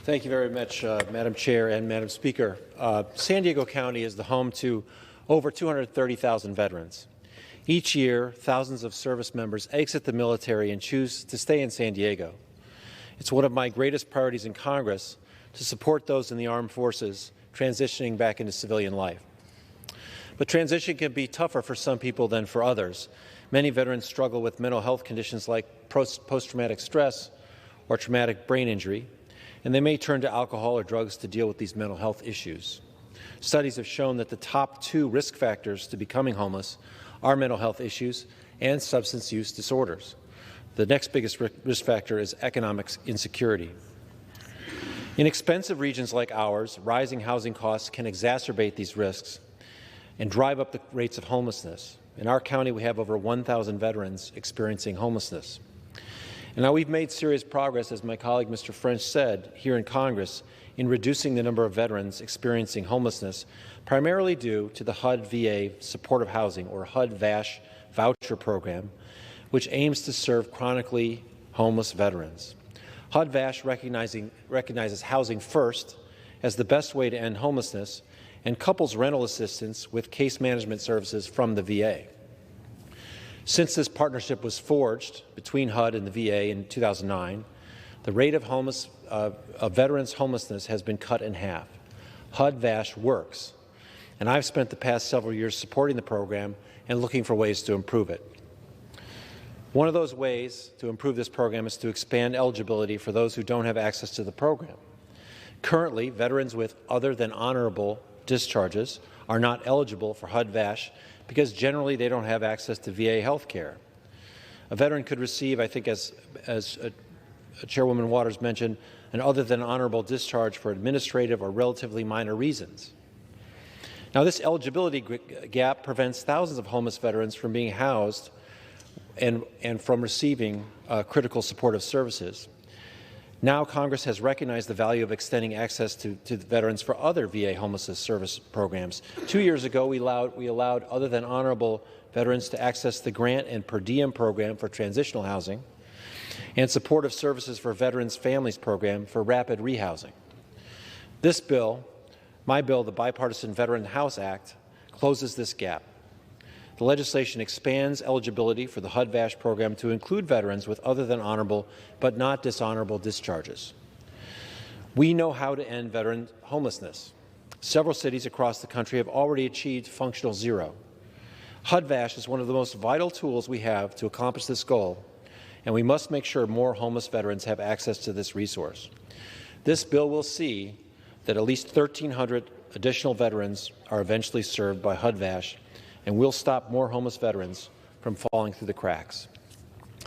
Thank you very much, Madam Chair and Madam Speaker. San Diego County is the home to over 230,000 veterans. Each year, thousands of service members exit the military and choose to stay in San Diego. It's one of my greatest priorities in Congress to support those in the armed forces transitioning back into civilian life. But transition can be tougher for some people than for others. Many veterans struggle with mental health conditions like post-traumatic stress or traumatic brain injury, and they may turn to alcohol or drugs to deal with these mental health issues. Studies have shown that the top two risk factors to becoming homeless are mental health issues and substance use disorders. The next biggest risk factor is economic insecurity. In expensive regions like ours, rising housing costs can exacerbate these risks and drive up the rates of homelessness. In our county, we have over 1,000 veterans experiencing homelessness. And now we've made serious progress, as my colleague Mr. French said, here in Congress in reducing the number of veterans experiencing homelessness, primarily due to the HUD-VA supportive housing, or HUD-VASH voucher program, which aims to serve chronically homeless veterans. HUD-VASH recognizes housing first as the best way to end homelessness and couples rental assistance with case management services from the VA. Since this partnership was forged between HUD and the VA in 2009, the rate of veterans' homelessness has been cut in half. HUD-VASH works, and I've spent the past several years supporting the program and looking for ways to improve it. One of those ways to improve this program is to expand eligibility for those who don't have access to the program. Currently, veterans with other than honorable discharges are not eligible for HUD-VASH because generally they don't have access to VA health care. A veteran could receive, I think as Chairwoman Waters mentioned, an other than honorable discharge for administrative or relatively minor reasons. Now, this eligibility gap prevents thousands of homeless veterans from being housed and from receiving critical supportive services. Now Congress has recognized the value of extending access to veterans for other VA homelessness service programs. 2 years ago, we allowed other than honorable veterans to access the grant and per diem program for transitional housing and supportive services for veterans' families program for rapid rehousing. This bill, my bill, the Bipartisan Veteran House Act, closes this gap. The legislation expands eligibility for the HUD-VASH program to include veterans with other than honorable but not dishonorable discharges. We know how to end veteran homelessness. Several cities across the country have already achieved functional zero. HUD-VASH is one of the most vital tools we have to accomplish this goal, and we must make sure more homeless veterans have access to this resource. This bill will see that at least 1,300 additional veterans are eventually served by HUD-VASH, and we'll stop more homeless veterans from falling through the cracks.